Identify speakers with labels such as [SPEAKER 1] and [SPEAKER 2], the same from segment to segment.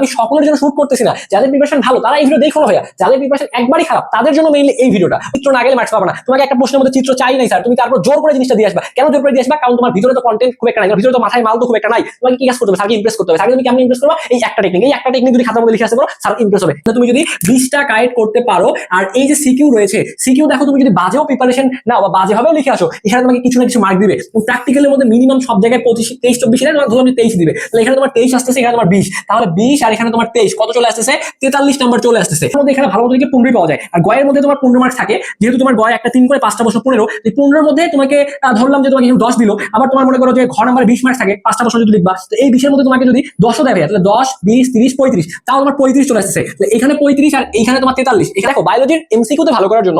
[SPEAKER 1] আমি সকলের জন্য শুট করতেছি না, যাদের প্রিপারেশন ভালো তারা এই ভিডিও দেখো না ভাইয়া, যাদের প্রিপারেশন একবারই খারাপ তাদের জন্য মেইনলি এই ভিডিওটা। চিত্র না গেলে মার্কস পাবে না। তোমাকে একটা প্রশ্নের মধ্যে চিত্র চাই নাই স্যার, তুমি তারপর জোর করে জিনিসটা দিয়ে আসবা। কেন জোর করে দিয়ে আসবা? কারণ তোমার ভিতরে তো কন্টেন্ট খুব একটা নাই, ভিতরে তো মাথায় মাল তো খুব একটা নাই। তোমাকে কি কাজ করতে হবে? স্যারকে ইমপ্রেস করতে হবে। স্যারকে তুমি কেমন ইমপ্রেস করবা? এই একটা টেকনিক যদি খাতার মধ্যে লিখে আসতে পারো স্যার ইমপ্রেস হবে। তুমি যদি 20টা কারেক্ট করতে পারো, আর এই যে সিকিউ রয়েছে, সিকিউ দেখো তুমি যদি বাজেও প্রিপারেশন নাও বা বাজে ভাবেও লিখে আসো, এখানে তোমাকে কিছু না কিছু মার্ক দিবে। প্র্যাকটিক্যালের মধ্যে মিনিমাম সব জায়গায় 25 23 24 না, তোমার ধরো 23 দিবে, তাহলে এখানে তোমার 23 আসতেছে, এখানে তোমার 20, তাহলে 20 আর এখানে তোমার 23 কত চলে আসতেছে? 43 নাম্বার চলে আসতেছে। এখানে ভালো মতো 15 পাওয়া যায়, আর গয়ের মধ্যে তোমার 15 মার্কস থাকে, যেহেতু তোমার গয় একটা 3 করে 5টা বছর 15, এই 15 এর মধ্যে তোমাকে ধরলাম যে তোমাকে 10 দিল, আবার তোমার মনে করো যে ঘর নাম্বার 20 মার্কস থাকে, 5টা বছর যদি লিখবা, তো এই 20 এর মধ্যে তোমাকে যদি 10ও দেয় তাহলে 10 20 30 35, তাও তোমার 35 চলে আসছে। এখানে 35 আর এইখানে তোমার 43। এখানে দেখো বায়োলজির এমসিকিউতে ভালো করার জন্য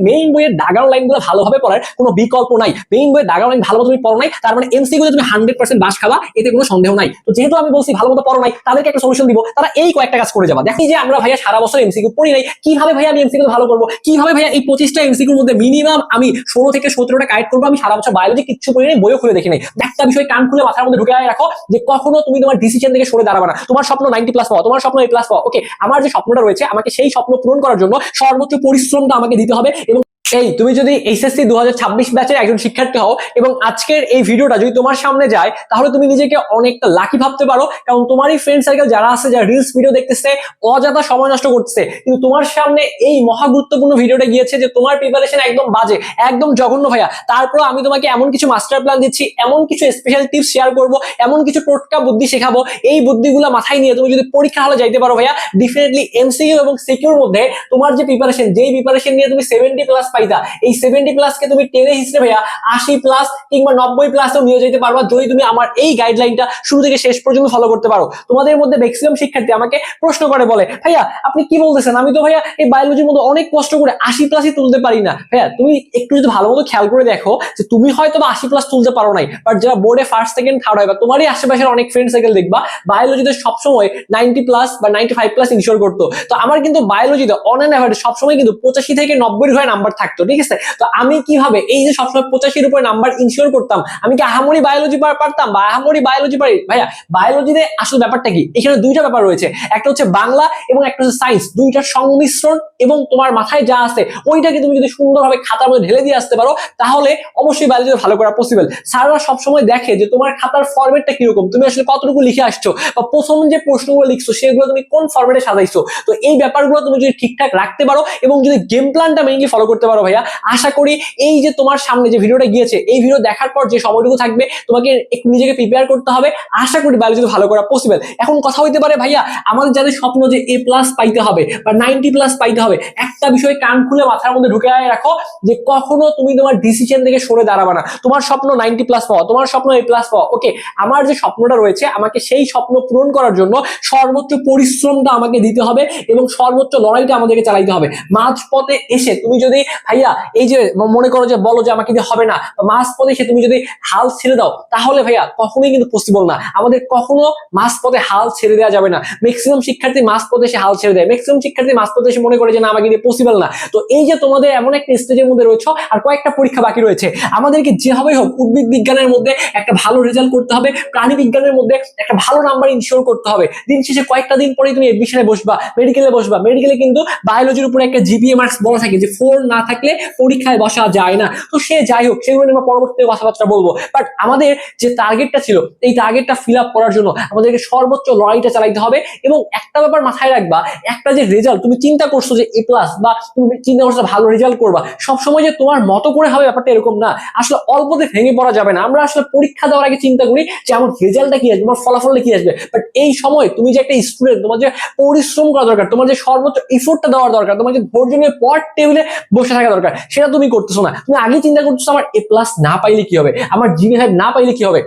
[SPEAKER 1] মেইন বইয়ের দাগানো লাইনগুলো ভালোভাবে পড়ার কোনো বিকল্প নাই। মেইন বইয়ের দাগানো লাইন ভালোমতো তুমি পড়ো নাই, তার মানে এমসিকিউতে তুমি 100% বাস খাবা, এতে কোনো সন্দেহ নাই। তো যেহেতু আমি বলছি ভালোমতো পড়ো নাই, তাদেরকে একটা সলিউশন দিব, তারা এই কয়েকটা কাজ করে যাবা। দেখি যে আমরা ভাইয়া সারা বছর এমসিকিউ পড়ি নাই, কিভাবে ভাইয়া আমি এমসিকিউ ভালো করবো, কিভাবে ভাইয়া এই 25টা এমসিকিউর মধ্যে মিনিমাম আমি 16 থেকে 17টা কারেক্ট করবো। আমি সারা বছর বায়োলজি কিচ্ছু পড়ি নাই, বইও খুলে দেখি নাই। একটা বিষয় কান খুলে মাথার মধ্যে ঢুকে রাখো যে কখনো তুমি তোমার ডিসিশন থেকে সরে দাঁড়াবে না। তোমার স্বপ্ন 90+ পাওয়া, তোমার স্বপ্ন A+ পাওয়া, ওকে, আমার যে স্বপ্নটা রয়েছে আমাকে সেই স্বপ্ন পূরণ করার জন্য সর্বোচ্চ পরিশ্রমটা আমাকে দিতে হবে। এবং এই তুমি যদি এইচএসসি 2026 ব্যাচের একজন শিক্ষার্থী হও এবং আজকের এই ভিডিওটা যদি তোমার সামনে যায়, তাহলে তুমি নিজেকে অনেকটা লাকি ভাবতে পারো, কারণ তোমারই ফ্রেন্ড সার্কেল যারা আছে, যারা রিলস ভিডিও দেখতেছে, অযথা সময় নষ্ট করতেছে, কিন্তু তোমার সামনে এই মহা গুরুত্বপূর্ণ ভিডিওটা গিয়েছে যে তোমার প্রিপারেশন একদম বাজে, একদম জঘন্য ভাইয়া, তারপর আমি তোমাকে এমন কিছু মাস্টার প্ল্যান দিচ্ছি, এমন কিছু স্পেশাল টিপস শেয়ার করব, এমন কিছু টোটকা বুদ্ধি শেখাবো, এই বুদ্ধিগুলো মাথায় নিয়ে তুমি যদি পরীক্ষা হলে যাইতে পারো ভাইয়া, ডেফিনেটলি এমসিকিউ এবং সিকিউর মধ্যে তোমার যে প্রিপারেশন, যেই প্রিপারেশন নিয়ে তুমি 70+ পাইতা, এই 70+ কে তুমি 10 হিসেবে ভাইয়া 80+ কিংবা 90+ নিয়ে যেতে পারবা, যদি তুমি আমার এই গাইডলাইনটা শুরু থেকে শেষ পর্যন্ত ফলো করতে পারো। তোমাদের মধ্যে ম্যাক্সিমাম শিক্ষার্থী আমাকে প্রশ্ন করে বলে, ভাইয়া আপনি কি বলতেছেন, আমি তো ভাইয়া এই বায়োলজির মধ্যে অনেক কষ্ট করে 80+ তুলতে পারি না। ভাইয়া তুমি একটু যদি ভালো মতো খেয়াল করে দেখো যে তুমি হয়তো বা 80+ তুলতে পারো নাই, বাট যারা বোর্ডে ফার্স্ট সেকেন্ড থার্ড হয় বা তোমারই আশেপাশের অনেক ফ্রেন্ড সার্কেল দেখবা বায়োলজিতে সবসময় 90+ বা 95+ ইনশিওর করতো। তো আমার কিন্তু বায়োলজিতে অন অ্যান এভারেজ সবসময় কিন্তু 85 থেকে 90 ঘরে নাম্বার থাকতো, ঠিক আছে। তো আমি কিভাবে এই যে সবসময় 85-এর উপরে নাম্বার ইনশিওর করতাম, আমি কি আহামরি বায়োলজি পারতাম বা আহামরি বায়োলজি পারি? ভাইয়া বায়োলজিতে আসলে ব্যাপারটা কি, এখানে দুইটা ব্যাপার রয়েছে, একটা হচ্ছে বাংলা এবং একটা হচ্ছে সায়েন্স, দুইটার সংমিশ্রণ, এবং তোমার মাথায় যা আছে ওইটাকে তুমি যদি সুন্দরভাবে খাতার মধ্যে ঢেলে দিয়ে আসতে পারো, তাহলে অবশ্যই বায়োলজিতে ভালো করা পসিবল। স্যাররা সবসময় দেখে যে তোমার খাতার ফরম্যাটটা কিরকম, তুমি আসলে কতটুকু লিখে আসছো, বা প্রথম যে প্রশ্নগুলো লিখছো সেগুলো তুমি কোন ফরম্যাটে সাজাইছো। তো এই ব্যাপারগুলো তুমি যদি ঠিকঠাক রাখতে পারো এবং যদি গেম প্ল্যানটা মেইনলি ফলো করতে পারো ভাইয়া, আশা করি এই যে তোমার সামনে যে ভিডিওটা গিয়েছে, এই ভিডিও দেখার পর যে সময়টুকু থাকবে তোমাকে একটু নিজেকে প্রিপেয়ার করতে হবে, আশা করি বায়োলজিতে ভালো করা পসিবল। এখন কথা হইতে পারে ভাইয়া আমাদের যাদের স্বপ্ন যে A+ পাইতে হবে বা 90+ পাইতে হবে, একটা বিষয় কান খুলে মাথার মধ্যে ঢুকে রাখো যে কখনো তুমি তোমার ডিসিশন থেকে সরে দাঁড়াবে না। তোমার স্বপ্ন 90+ পাওয়া, তোমার স্বপ্ন A+ পাওয়া, ওকে, আমার যে স্বপ্নটা রয়েছে আমাকে সেই স্বপ্ন পূরণ করার জন্য সর্বোচ্চ পরিশ্রমটা আমাকে দিতে হবে এবং সর্বোচ্চ লড়াইটা আমাদেরকে চালাইতে হবে। মাঝপথে এসে তুমি যদি ভাইয়া এই যে মনে করো যে বলো যে আমাকে দিয়ে হবে না, মাঝপথে এসে তুমি যদি হাল ছেড়ে দাও, তাহলে ভাইয়া কখনোই কিন্তু পসিবল না। আমাদের কখনো মাঝপথে হাল ছেড়ে দেওয়া যাবে না। ম্যাক্সিমাম শিক্ষার্থী মাঝপথে এসে হাল ছেড়ে দেয়, ম্যাক্সিমাম শিক্ষার্থী মাঝপথে এসে মনে করে যে না আমাকে দিয়ে পসিবল না। তো এই যে তোমাদের এমন একটা স্টেজের মধ্যে রয়েছে আর কয়েকটা পরীক্ষা বাকি রয়েছে, আমাদেরকে যেভাবেই হোক উদ্ভিদ বিজ্ঞানের মধ্যে একটা ভালো রেজাল্ট করতে হবে, প্রাণী বিজ্ঞানের মধ্যে একটা ভালো নাম্বার ইনশিওর করতে হবে। দিন শেষে কয়েকটা দিন পরে তুমি এডমিশনে বসবা, মেডিকেলে বসবা, মেডিকেলে কিন্তু বায়োলজির উপরে একটা জিপিএ মার্কস বলা থাকে যে 4 না থাকলে পরীক্ষায় বসা যায় না। তো সে যাই হোক, সেগুলো নিয়ে আমরা পরবর্তীতে কথাবার্তা বলবো, বাট আমাদের যে টার্গেটটা ছিল এই টার্গেটটা ফিল আপ করার জন্য আমাদেরকে সর্বোচ্চ লড়াইটা চালাইতে হবে। এবং একটা ব্যাপার মাথায় রাখবা, একটা যে রেজাল্ট তুমি চিন্তা করছো যে A+ বা তুমি চিন্তা করছো ভালো রেজাল্ট করবা, সবসময় যে তোমার মতো করে হবে ব্যাপারটা এরকম না। আসলে অল্পতে ভেঙে পড়া যাবে না। আমরা আসলে পরীক্ষা দেওয়ার আগে চিন্তা করি যে আমার রেজাল্টটা কি আসবে, আমার ফলাফলটা কি আসবে, বাট এই সময় তুমি যে একটা স্টুডেন্ট, তোমার যে পরিশ্রম করা দরকার, তোমার যে সর্বোচ্চ এফোর্টটা দেওয়ার দরকার, তোমার যে ধৈর্য নিয়ে পর টেবিলে বসে থাকা দরকার, সেটা তুমি করতেছো না। তুমি আগে চিন্তা করতেছো আমার A+ না পাইলে কি হবে, আমার জিপিএ না পাইলে কি হবে।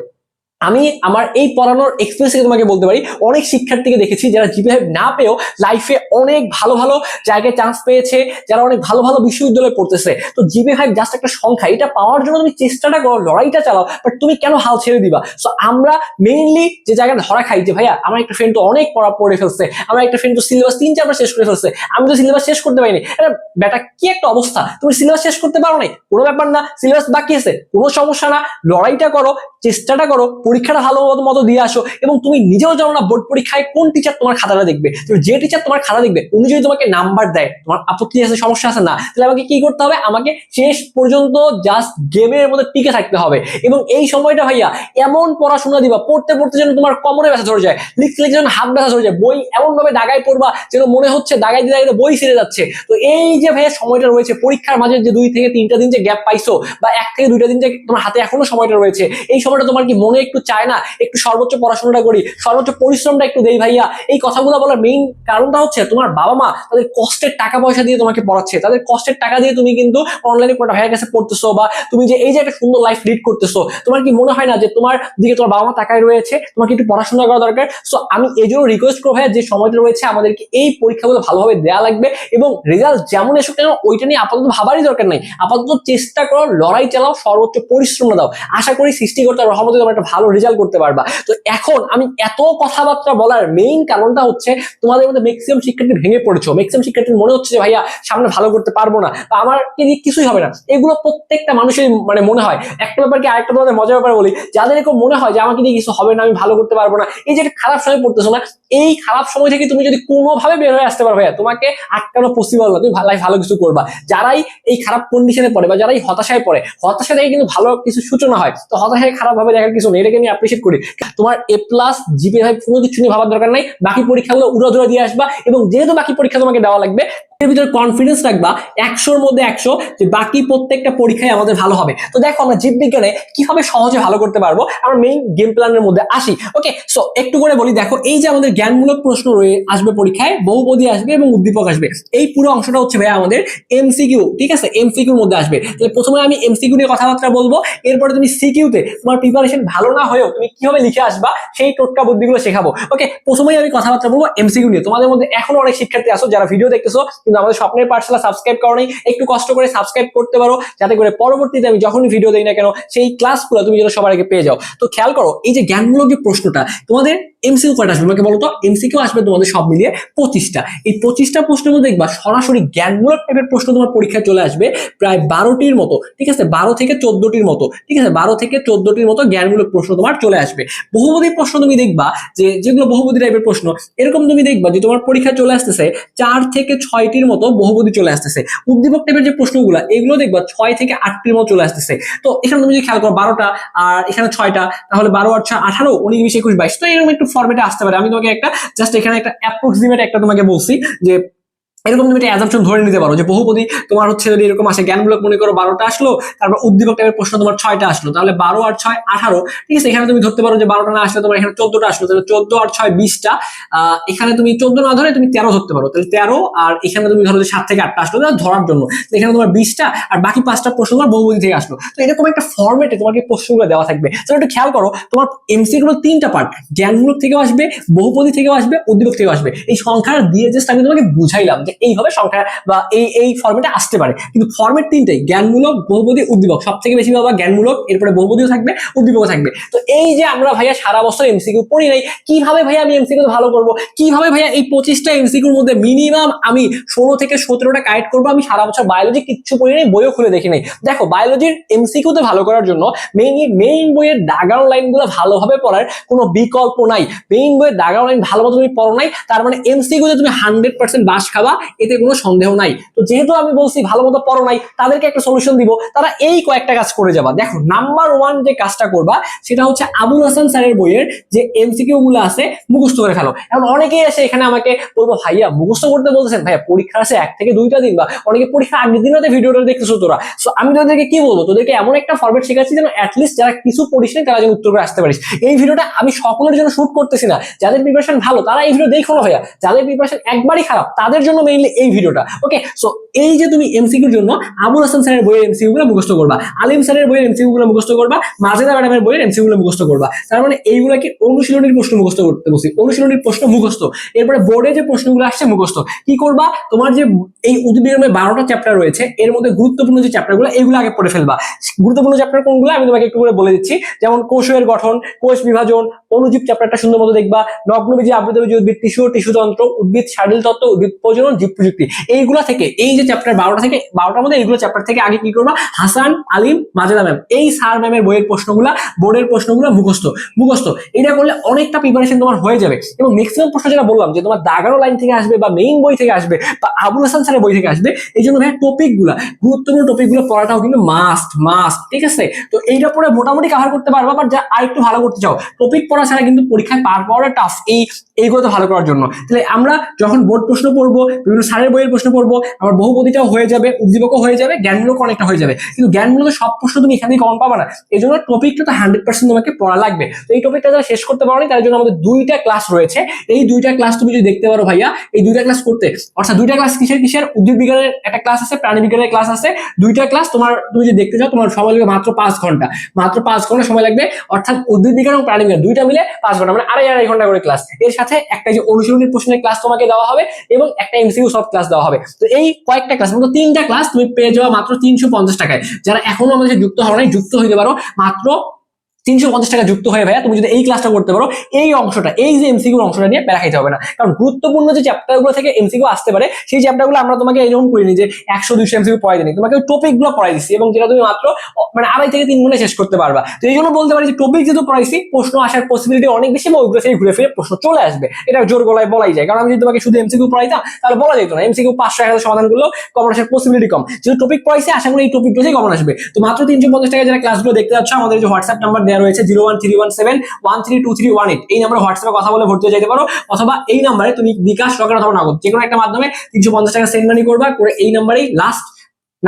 [SPEAKER 1] আমি আমার এই পড়ানোর এক্সপেরিয়েন্স থেকে তোমাকে বলতে পারি, অনেক শিক্ষার্থীকে দেখেছি যারা জিপিএ না পেয়েও লাইফে অনেক ভালো ভালো জায়গায় চান্স পেয়েছে, যারা অনেক ভালো ভালো বিশ্ববিদ্যালয়ে পড়তেছে। তো জিপিএ জাস্ট একটা সংখ্যা, এটা পাওয়ার জন্য তুমি চেষ্টাটা করো, লড়াইটা চালাও, বাট তুমি কেন হাল ছেড়ে দিবা। সো আমরা মেইনলি যে জায়গাটা ধরা খাই যে ভাইয়া আমার একটা ফ্রেন্ড তো অনেক পড়ে ফেলছে, আমার একটা ফ্রেন্ড তো সিলেবাস 3-4 বার শেষ করে ফেলছে, আমি তো সিলেবাস শেষ করতে পারিনি। এটা বেটা কি একটা অবস্থা, তুমি সিলেবাস শেষ করতে পারো নাই, কোনো ব্যাপার না, সিলেবাস বাকি আছে, কোনো সমস্যা না, লড়াইটা করো, চেষ্টাটা করো, পরীক্ষাটা ভালো মতো দিয়ে আসো, এবং তুমি নিজেও জানো না বোর্ড পরীক্ষায় কোন টিচার তোমার খাতাটা দেখবে। তো যে টিচার তোমার খাতা দেখবে উনি যদি তোমাকে নাম্বার দেয়, তোমার আপত্তি আছে, সমস্যা আছে না, তাহলে আমাকে কি করতে হবে, আমাকে শেষ পর্যন্ত জাস্ট গেমের মধ্যে টিকে থাকতে হবে। এবং এই সময়টা ভাইয়া এমন পড়াশোনা দিবা, পড়তে পড়তে যেন তোমার কোমরে ব্যথা ধরে যায়, লিখতে লিখতে যেন হাত ব্যথা ধরে যায়, বই এমন ভাবে দাগায় পড়বা যেন মনে হচ্ছে দাগাইতে দাগাইতে বই ছিঁড়ে যাচ্ছে। তো এই যে ভাইয়া সময়টা রয়েছে পরীক্ষার মাঝে, যে 2 থেকে 3টা দিন যে গ্যাপ পাইছো, বা 1 থেকে 2টা দিন যে তোমার হাতে এখনো সময়টা রয়েছে, এই সময়টা তোমার কি মনে একটু চায় না একটু সর্বোচ্চ পড়াশোনাটা করি, সর্বোচ্চ পরিশ্রমটা একটু দেই ভাইয়া? এই কথাগুলো বলার মেইন কারণটা হচ্ছে তোমার বাবা মা তাদের কষ্টের টাকা পয়সা দিয়ে তোমাকে পড়াচ্ছে, তাদের কষ্টের টাকা দিয়ে তুমি কিন্তু অনলাইনে কোনো ভাইয়ের কাছে পড়তেছো, বা তুমি যে এই যে একটা সুন্দর লাইফ লিড করতেছো, তোমার কি মনে হয় না যে তোমার দিকে তোমার বাবা মা তাকায় রয়েছে, তোমাকে একটু পড়াশোনা করা দরকার? সো আমি এই জন্য রিকোয়েস্ট করবো ভাইয়া, যে সময়টা রয়েছে আমাদেরকে এই পরীক্ষাগুলো ভালোভাবে দেওয়া লাগবে, এবং রেজাল্ট যেমন এসুক কেন ওইটা নিয়ে আপাতত ভাবারই দরকার নাই। আপাতত চেষ্টা করো, লড়াই চালাও, সর্বোচ্চ পরিশ্রম দাও, আশা করি সৃষ্টিকর্তার রহমতে তোমরা একটা ভালো রেজাল্ট করতে পারবা। তো এখন আমি এত কথাবার্তা বলার মেইন কারণটা হচ্ছে তোমাদের মধ্যে ম্যাক্সিমাম শিক্ষার্থী ভেঙে পড়েছো, ম্যাক্সিমাম শিক্ষার্থী মনে হচ্ছে যে ভাইয়া সামনে ভালো করতে পারবো না, বা আমার কিছুই হবে না। এগুলো প্রত্যেকটা মানুষের মানে মনে হয়। একটা ব্যাপার কি, আরেকটা তোমাদের মজার ব্যাপার বলি, যাদের এরকম মনে হয় যে আমাকে দিয়ে কিছু হবে না, আমি ভালো করতে পারবো না, এই যে খারাপ সময় পড়তেছো না, এই খারাপ সময় থেকে তুমি যদি কোনোভাবে বের হয়ে আসতে পারো ভাইয়া, তোমাকে আটকানো পসিবল না, তুমি ভালো কিছু করবা। যারাই এই খারাপ কন্ডিশনে পড়ে বা যারাই হতাশায় পড়ে, হতাশা থেকে কিন্তু ভালো কিছু সূচনা হয়। তো হতাশায় খারাপ ভাবে দেখার কিছু নেই, এটাকে আমি অ্যাপ্রিশিয়েট করি। তোমার A+ জিপি ভাই কোনো কিছু নিয়ে ভাবার দরকার নাই, বাকি পরীক্ষাগুলো উড়াধুরা দিয়ে আসবা, এবং যেহেতু বাকি পরীক্ষা তোমাকে দেওয়া লাগবে, এর ভিতরে কনফিডেন্স রাখবা 100-র মধ্যে 100 যে বাকি প্রত্যেকটা পরীক্ষায় আমাদের ভালো হবে। তো দেখো আমরা জীববিজ্ঞানে কিভাবে সহজে ভালো করতে পারবো, আমরা মেইন গেম প্ল্যানের মধ্যে আসি। ওকে, সো একটু করে বলি, দেখো এই যে আমাদের জ্ঞানমূলক প্রশ্ন আসবে পরীক্ষায়, বহুপদী আসবে এবং উদ্দীপক আসবে, এই পুরো অংশটা হচ্ছে ভাই আমাদের এমসিকিউ, ঠিক আছে? এমসিকিউর মধ্যে আসবে। তাহলে প্রথমে আমি এমসিকিউ নিয়ে কথাবার্তা বলবো, এরপরে তুমি সিকিউতে তোমার প্রিপারেশন ভালো না হয়েও তুমি কিভাবে লিখে আসবা সেই টোটকা বুদ্ধিগুলো শেখাবো। ওকে, প্রথমেই আমি কথাবার্তা বলবো এমসিকিউ নিয়ে। তোমাদের মধ্যে এখনো অনেক শিক্ষার্থী আছো যারা ভিডিও দেখতেছো কিন্তু আমাদের স্বপ্নের পাঠশালা সাবস্ক্রাইব করো নাই, একটু কষ্ট করে সাবস্ক্রাইব করতে পারো, যাতে করে পরবর্তীতে আমি যখনই ভিডিও দেই না কেন সেই ক্লাসগুলো তুমি যেন সবার আগে পেয়ে যাও। তো খেয়াল করো, এই যে জ্ঞানমূলক যে প্রশ্নটা, তোমাদের এমসিকিউ কয়টা আসবে আমাকে বলো তো? এমসিকিউ আসবে তোমাদের সব মিলিয়ে 25টা। এই 25টা প্রশ্নের মধ্যে দেখবা সরাসরি জ্ঞানমূলক টাইপের প্রশ্ন তোমার পরীক্ষায় চলে আসবে প্রায় 12টির মতো, ঠিক আছে? 12 থেকে 14টির মতো, ঠিক আছে? 12 থেকে 14টির মতো জ্ঞানমূলক প্রশ্ন তোমার চলে আসবে। বহুপদী প্রশ্ন তুমি দেখবা যে যেগুলো বহুপদী টাইপের প্রশ্ন, এরকম তুমি দেখবা যে তোমার পরীক্ষা চলে আসতেছে 4 থেকে 6টির মতো বহুপদী চলে আসতেছে। উদ্দীপক টাইপের যে প্রশ্নগুলো এগুলো দেখবা 6 থেকে 8টির মতো চলে আসতেছে। তো এখানে তুমি যদি খেয়াল করো 12টা আর এখানে 6টা, তাহলে 12 আর 6 18, 19, 20, 21, 22। তো এরকম একটু ফরম্যাটে আসতে পারে। আমি তোমাকে একটা জাস্ট এখানে একটা অ্যাপ্রক্সিমেট একটা তোমাকে বলছি যে এরকম তুমি একটা অ্যাজাম্পশন ধরে নিতে পারো যে বহুপদী তোমার হচ্ছে যদি এরকম আসে, জ্ঞানমূলক মনে করো 12টা আসলো, তারপর উদ্দীপক টাইপের প্রশ্ন তোমার 6টা আসলো, তাহলে 12 আর 6 18, ঠিক আছে? এখানে তুমি ধরতে পারো যে 12টা না আসলে তোমার এখানে 14টা আসলো, তাহলে 14 আর 6 20টা। এখানে তুমি 14 না ধরে তুমি 13 ধরতে পারো, তাহলে 13, আর এখানে তুমি ধরো যে 7 থেকে 8টা আসলো ধরার জন্য, এখানে তোমার 20টা, আর বাকি 5টা প্রশ্ন তোমার বহুপদী থেকে আসলো। তো এরকম একটা ফরম্যাটে তোমাকে প্রশ্নগুলো দেওয়া থাকবে। তাহলে একটু খেয়াল করো, তোমার এমসিকিউ 3টা পার্ট, জ্ঞানমূলক থেকেও আসবে, বহুপদী থেকেও আসবে, উদ্দীপক থেকেও আসবে। এই সংখ্যার দিয়ে জাস্ট আমি তোমাকে বুঝাইলাম যে এইভাবে সংখ্যা বা এই ফরম্যাটে আসতে পারে, কিন্তু ফরম্যাট 3টাই, জ্ঞানমূলক, বহুপদী, উদ্দীপক। সব থেকে বেশি পাবা জ্ঞানমূলক, এরপরে বহুপদীও থাকবে, উদ্দীপকও থাকবে। তো এই যে আমরা ভাইয়া সারা বছর এমসিকিউ পড়ি নাই, কিভাবে ভাইয়া আমি এমসিকিউ ভালো করব, কিভাবে ভাইয়া এই 25টা এমসিকিউর মধ্যে মিনিমাম আমি 16 থেকে 17টা কালেক্ট করবো? আমি সারা বছর বায়োলজি কিচ্ছু পড়ি নাই, বইও খুলে দেখি নাই। দেখো বায়োলজির এমসিকিউতে ভালো করার জন্য মেইন বইয়ের দাগানো লাইনগুলো ভালোভাবে পড়ার কোনো বিকল্প নাই। মেইন বইয়ের দাগানো লাইন ভালো মতো তুমি পড়ো নাই, তার মানে এমসিকিউতে তুমি 100% বাস খাবা, এতে কোনো সন্দেহ নাই। তো যেহেতু আমি বলছি ভালো মতো পড়ো নাই, তাদেরকে একটা সলিউশন দিব, তারা এই কয়েকটা কাজ করে যাবা। দেখো নাম্বার 1 যে কাজটা করবা সেটা হচ্ছে আবুল হাসান স্যারের বইয়ের যে এমসিকিউ গুলো আছে মুখস্থ করে ফেলো। এখন অনেকেই এসে এখানে আমাকে বলবো ভাইয়া মুখস্থ করতে বলতেছেন, ভাইয়া পরীক্ষা আছে 1 থেকে 2টা দিন, বা অনেকে পরীক্ষা আগের দিন রাতে ভিডিওটা দেখতেছো তোরা। সো আমি তোদেরকে কি বলবো, তোদেরকে এমন একটা ফরম্যাট শেখাচ্ছি যেন অ্যাটলিস্ট যারা কিছু পড়িস না তারা যেন উত্তর করে আসতে পারিস। এই ভিডিওটা আমি সকলের জন্য শুট করতেছি না, যাদের প্রিপারেশন ভালো তারা এই ভিডিও দেখো না ভাইয়া, যাদের প্রিপারেশন একবারই খারাপ তাদের জন্য মেইনলি এই ভিডিওটা। ওকে, সো এই যে তুমি এমসিকিউর জন্য আবুল হাসান স্যারের বইয়ের এমসিকিউ গুলো মুখস্থ করবা, আলিম স্যারের বইয়ের এমসিকিউ গুলো মুখস্থ করবা, মাজেদা ম্যাডামের বইয়ের এমসিকিউ গুলো মুখস্থ করবা। তার মানে এইগুলাকে অনুশীলনীর প্রশ্ন মুখস্থ করতে বলছি, অনুশীলনীর প্রশ্ন মুখস্থ। এরপরে বোর্ডে যে প্রশ্নগুলো আসছে মুখস্থ। কি করবা, তোমার যে এই উদ্ভিদের 12টা চ্যাপ্টার রয়েছে এর মধ্যে গুরুত্বপূর্ণ যে চ্যাপ্টারগুলো এগুলো আগে পড়ে ফেলবা। গুরুত্বপূর্ণ চ্যাপ্টার কোনগুলো আমি তোমাকে একটু করে বলে দিচ্ছি, যেমন কোষের গঠন, কোষ বিভাজন, অনুজীব চ্যাপ্টারটা সুন্দর মতো দেখবা, নগ্নবীজি, আবৃতবীজি উদ্ভিদ, টিস্যুতন্ত্র, উদ্ভিদ শারীরিক তত্ত্ব, উদ্ভিদ প্রজনন, জীব প্রযুক্তি, এইগুলো থেকে এই যে চ্যাপ্টার 12টা থেকে 12টার মধ্যে এইগুলো চ্যাপ্টার থেকে আগে কি করবা, হাসান আলিম মাজেদা ম্যাম এই স্যার ম্যামের বইয়ের প্রশ্নগুলা, বোর্ডের প্রশ্নগুলো মুখস্থ এটা করলে অনেকটা প্রিপারেশন তোমার হয়ে যাবে। এবং ম্যাক্সিমাম প্রশ্ন যেটা বললাম যে তোমার দাগানো লাইন থেকে আসবে বা মেইন বই থেকে আসবে বা আবুল হাসান স্যারের বই থেকে আসবে, এই জন্য ভাই টপিকগুলা, গুরুত্বপূর্ণ টপিকগুলো পড়াটাও কিন্তু মাস্ট, ঠিক আছে? তো এইটা পরে মোটামুটি কভার করতে পারবা, বাট যা আরেকটু ভালো করতে চাও টপিক পড়া ছাড়া কিন্তু পরীক্ষায় পার পাওয়াটা টাফ এইগুলোতে ভালো করার জন্য। তাহলে আমরা যখন বোর্ড প্রশ্ন পড়বো, বিভিন্ন স্যারের বইয়ের প্রশ্ন পড়বো, আমার বহুপদীটাও হয়ে যাবে, উদ্দীপকও হয়ে যাবে, জ্ঞানমূলক অনেকটা হয়ে যাবে, কিন্তু জ্ঞানমূলক সব প্রশ্ন তুমি এখান থেকে কমন পাবা না। এই জন্য টপিকটা তো 100% তোমাকে পড়া লাগবে। তো এই টপিকটা যারা শেষ করতে পারো তার জন্য আমাদের 2টা ক্লাস রয়েছে। এই 2টা ক্লাস তুমি যদি দেখতে পারো ভাইয়া, এই 2টা ক্লাস করতে, অর্থাৎ 2টা ক্লাস কিসের উদ্ভিদ বিজ্ঞানের একটা ক্লাস আছে, প্রাণী বিজ্ঞানের ক্লাস আছে, 2টা ক্লাস তুমি যদি দেখতে চাও তোমার সময় লাগবে মাত্র 5 ঘন্টা, মাত্র 5 ঘন্টা সময় লাগবে। অর্থাৎ উদ্ভিদ বিজ্ঞান এবং প্রাণী বিজ্ঞান 2টা মিলে 5 ঘন্টা, মানে আড়াই ঘন্টা করে ক্লাস। এর সাথে একটা যে অনুশীলনী প্রশ্নের ক্লাস তোমাকে দেওয়া হবে এবং একটা এমসিকিউ সব ক্লাস দেওয়া হবে। তো এই কয়েকটা ক্লাস, মানে 3টা ক্লাস তুমি পেয়ে যাওয়া মাত্র 350 টাকায়। যারা এখনো আমাদের যুক্ত হওয়া নাই, যুক্ত হইতে পারো মাত্র 350 টাকা যুক্ত হয়ে ভাইয়া। তুমি যদি এই ক্লাসটা করতে পারো, এই অংশটা, এই যে এমসিকিউ অংশটা নিয়ে প্যারা খাইতে হবে না, কারণ গুরুত্বপূর্ণ যে চ্যাপ্টারগুলো থেকে এমসিকিউ আসতে পারে সেই চ্যাপ্টারগুলো আমরা তোমাকে এরকম করিনি যে 100-200 এমসিকিউ পড়াই দিই, তোমাকে ওই টপিকগুলো পড়াই দিচ্ছি এবং যেটা তুমি মাত্র মানে 2.5 থেকে 3 ঘন্টা শেষ করতে পারবা। তো এই জন্য বলতে পারি যে টপিক যেহেতু পড়াইছি, প্রশ্ন আসার পসিবিলিটি অনেক বেশি এবং ওইগুলো থেকে ঘুরে ফিরে প্রশ্ন চলে আসবে, এটা জোর গলায় বলাই যায়। কারণ আমি যদি তোমাকে শুধু এমসিকিউ পড়াইতাম তাহলে বলা যেত না, এমসিকিউ 500-1000 সমাধান করলেও কমন আসার পসিবিলিটি কম। যেহেতু টপিক পড়াইছি, আশা করি এই টপিকগুলো থেকে কমন আসবে। তো মাত্র 350 টাকা যারা ক্লাসগুলো দেখতে যাচ্ছ, আমাদের যে হোয়াটসঅ্যাপ নাম্বার দেওয়া রয়েছে 01317132318, এই নাম্বারে হোয়াটসঅ্যাপে কথা বলে ভর্তি হয়ে যেতে পারো, অথবা এই নাম্বারে তুমি বিকাশ, রকেট অথবা নগদ যে কোনো একটা মাধ্যমে 350 টাকা সেন্ড মানি করবা, করে এই নাম্বারেই লাস্ট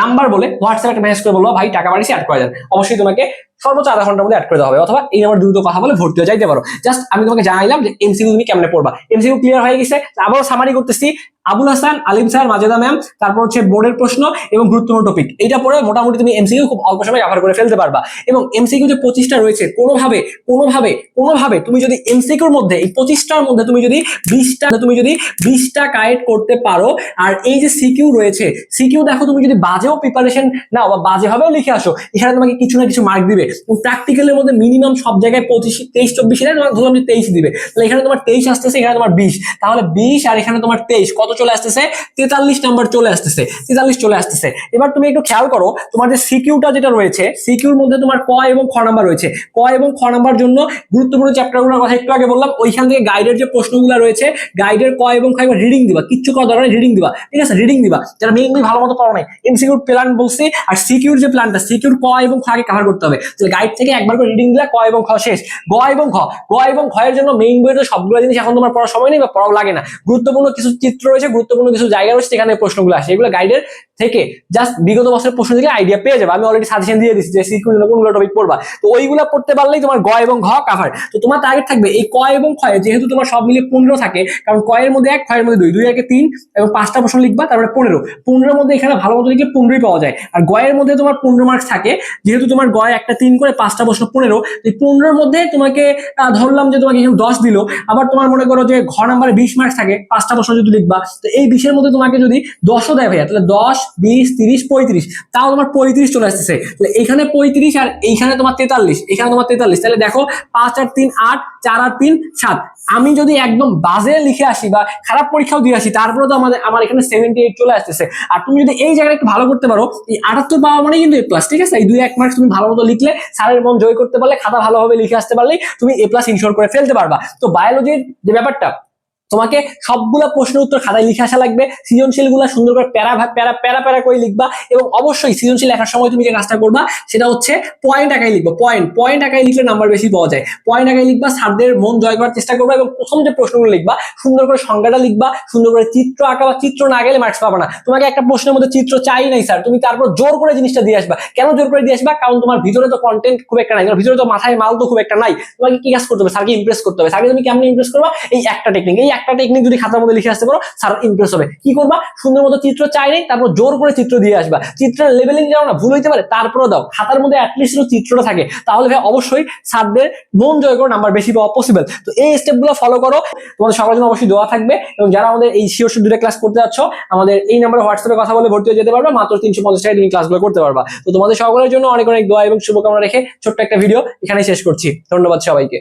[SPEAKER 1] নাম্বার বলে হোয়াটসঅ্যাপে একটা মেসেজ করে বলবো ভাই টাকা বাড়িয়েছি, অ্যাড করে দেন। অবশ্যই তোমাকে সর্বোচ্চ আধা ঘন্টার মধ্যে অ্যাড করে দেওয়া হবে, অথবা এই নাম্বার দ্রুত কথা বলে ভর্তি হয়ে যাইতে পারো। জাস্ট আমি তোমাকে জানাইলাম যে এমসিকিউ তুমি কেমনে পড়বা। এমসিকিউ ক্লিয়ার হয়ে গেছে, আবারও সামারি করতেছি। আবুল হাসান, আলিম স্যার, মাজেদা ম্যাম, তারপর হচ্ছে বোর্ডের প্রশ্ন এবং গুরুত্বপূর্ণ টপিক, এইটা পড়ে মোটামুটি তুমি এমসিকিউ খুব অল্প সময় কভার করে ফেলতে পারবা। এবং এমসিকিউ যে 25টা রয়েছে, কোনোভাবে তুমি যদি এমসিকিউর মধ্যে এই 25টার মধ্যে তুমি যদি 20টা কারেক্ট করতে পারো, আর এই যে সিকিউ রয়েছে, সিকিউ দেখো তুমি যদি বাজেও প্রিপারেশন নাও বা বাজে ভাবেও লিখে আসো, এখানে তোমাকে কিছু না কিছু মার্ক দিবে। প্র্যাকটিক্যালের মধ্যে মিনিমাম সব জায়গায় 23-24 তোমার ধরো 23 দিবে, তাহলে এখানে তোমার 23 আসতেছে, এখানে তোমার 20, তাহলে 20 আর এখানে তোমার 23 কত চলে আসতেছে? 43 নাম্বার চলে আসতেছে, 43 চলে আসতেছে। এবার তুমি একটু খেয়াল করো, তোমার যে সিকিউটা যেটা রয়েছে, সিকিউর মধ্যে তোমার ক এবং খ নাম্বার রয়েছে। ক এবং খ নাম্বার জন্য গুরুত্বপূর্ণ চ্যাপ্টারগুলোর কথা একটু আগে বললাম, ওইখান থেকে গাইডের যে প্রশ্নগুলো রয়েছে, গাইডের ক এবং খ একবার রিডিং দিবা, কিচ্ছু করা দরকার নেই, রিডিং দিবা, ঠিক আছে? রিডিং দিবা, যারা মেইনলি ভালো মতো পড়ো নাই, এমসিকিউর প্ল্যান বলছি, আর সিকিউর যে প্ল্যানটা, সিকিউর ক এবং খ আগে কভার করতে হবে। তাহলে গাইড থেকে একবার করে রিডিং দিলা, ক এবং খ শেষ। গ এবং খ এর জন্য মেইন বইয়ের সবগুলো জিনিস এখন তোমার পড়ার সময় নেই বা পড়াও লাগে না, গুরুত্বপূর্ণ কিছু চিত্র রয়েছে, গুরুত্বপূর্ণ কিছু জায়গা রয়েছে এখানে প্রশ্নগুলো আসে, এগুলো গাইডের থেকে জাস্ট বিগত বছরের প্রশ্ন থেকে আইডিয়া পেয়ে যাবে। আমি অলরেডি সাজেশন দিয়ে দিচ্ছি যে সিকিউর জন্য কোনগুলো টপিক পড়বা, তো ওইগুলো পড়তে পারলেই তোমার গ এবং ঘ কভার। তো তোমার টার্গেট থাকবে এই ক এবং খ, যেহেতু তোমার সব মিলে 15 থাকে, কারণ ক এর মধ্যে 1, খ এর মধ্যে 2, 2 একে 3 এবং 5টা প্রশ্ন লিখবা, তারপরে 15 মধ্যে এখানে ভালো মতো লিখলে 15ই পাওয়া যায়। আর গ এর মধ্যে তোমার 15 মার্কস থাকে, যেহেতু তোমার গ একটা 3 করে 5টা প্রশ্ন 15, এই 15 মধ্যে তোমাকে ধরলাম যে তোমাকে এখানে 10 দিল, আবার তোমার মনে করো যে ঘ নাম্বারে 20 মার্কস থাকে, 5টা প্রশ্ন যদি লিখবা, তো এই 20-এর মধ্যে তোমাকে যদি 10ও দেয় ভাইয়া, তাহলে 10, 20, 30, 35, তাও তোমার 35 চলে আসতেছে। তাহলে এখানে 35 আর এইখানে তোমার 43, এখানে তোমার 43, তাহলে দেখো 5 আর 3 8, 4 আর 3 7। আমি যদি একদম বাজে লিখে আসি বা খারাপ পরীক্ষাও দিয়ে আসি, তারপরে তো আমার এখানে 78 চলে আসতেছে। আর তুমি যদি এই জায়গায় একটু ভালো করতে পারো, এই 78 পাওয়া মানে কিন্তু এ প্লাস, ঠিক আছে? এই 2-1 মার্কস তুমি ভালো মতো লিখলে, স্যারের মন জয় করতে পারলে, খাতা ভালোভাবে লিখে আসতে পারলেই তুমি এ প্লাস ইনশোর করে ফেলতে পারবা। তো বায়োলজির যে ব্যাপারটা, তোমাকে সবগুলা প্রশ্নের উত্তর খাতায় লিখে আসা লাগবে, সৃজনশীল গুলা সুন্দর করে প্যারা করে লিখবা, এবং অবশ্যই সৃজনশীল লেখার সময় তুমি যে কাজটা করবা সেটা হচ্ছে পয়েন্ট আকারে লিখবা। পয়েন্ট আকারে লিখলে নাম্বার বেশি পাওয়া যায়। পয়েন্ট আকারে লিখবা, স্যারদের মন জয় করার চেষ্টা করবা, এবং প্রথম যে প্রশ্নগুলো লিখবা সুন্দর করে সংজ্ঞাটা লিখবা, সুন্দর করে চিত্র আঁকা, বা চিত্র না গেলে মার্কস পাবা না। তোমাকে একটা প্রশ্নের মধ্যে চিত্র চাই নাই স্যার, তুমি তারপর জোর করে জিনিসটা দিয়ে আসবা। কেন জোর করে দিয়ে আসবা? কারণ তোমার ভিতরে তো কন্টেন্ট খুব একটা নাই, ভিতরে তো মাথায় মাল তো খুব একটা নাই। তোমাকে কি কাজ করতে হবে? স্যারকে ইমপ্রেস করতে হবে। স্যারকে তুমি কেমন ইমপ্রেস করবা? এই একটা টেকনিক যদি খাতার মধ্যে লিখে আসতে পারো, স্যার ইমপ্রেস হবে। কি করবা? সুন্দর মতো চিত্র চাই নাই, তারপর জোর করে চিত্র দিয়ে আসবা। চিত্রের লেভেলিং যাও না, ভুল হইতে পারে, তারপরে দাও, খাতার মধ্যে অ্যাটলিস্ট চিত্রটা থাকে, তাহলে ভাই অবশ্যই স্যারদের মন জয় করে নাম্বার বেশি পাওয়া পসিবল। তো এই স্টেপগুলো ফলো করো, তোমাদের সবার জন্য অবশ্যই দোয়া থাকবে। এবং যারা আমাদের এই শিওর 2টা ক্লাস করতে যাচ্ছ, আমাদের এই নাম্বারে হোয়াটসঅ্যাপে কথা বলে ভর্তি হয়ে যেতে পারবে, মাত্র 350 টাকায় তুমি ক্লাসগুলো করতে পারবা। তো তোমাদের সকলের জন্য অনেক অনেক দোয়া এবং শুভকামনা রেখে ছোট্ট একটা ভিডিও এখানেই শেষ করছি। ধন্যবাদ সবাইকে।